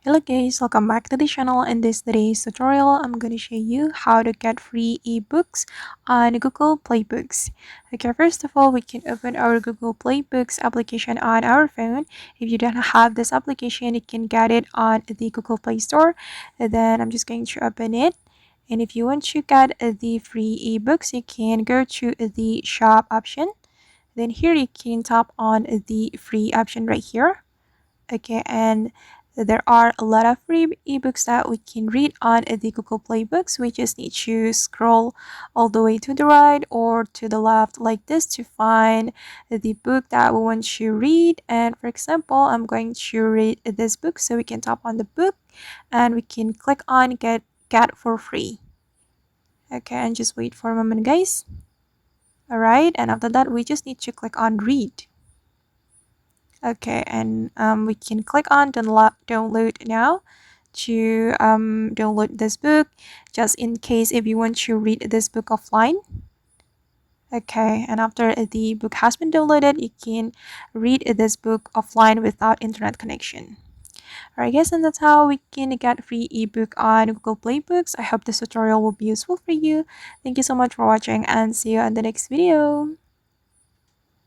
Hello guys, welcome back to the channel. In this today's tutorial, I'm going to show you how to get free ebooks on Google Play Books. Okay, first of all, we can open our Google Play Books application on our phone. If you don't have this application, you can get it on the Google Play Store. And then I'm just going to open it. And if you want to get the free ebooks, you can go to the shop option. Then here you can tap on the free option right here. Okay, and there are a lot of free ebooks that we can read on the Google Play Books. We just need to scroll all the way to the right or to the left like this to find the book that we want to read. And for example, I'm going to read this book, so we can tap on the book and we can click on get for free. Okay, and just wait for a moment, guys. All right, and after that, we just need to click on read. Okay, and we can click on download now to download this book, just in case if you want to read this book offline. Okay, and after the book has been downloaded, you can read this book offline without internet connection. Alright guys, and that's how we can get free ebook on Google Play Books. I hope this tutorial will be useful for you. Thank you so much for watching and see you in the next video.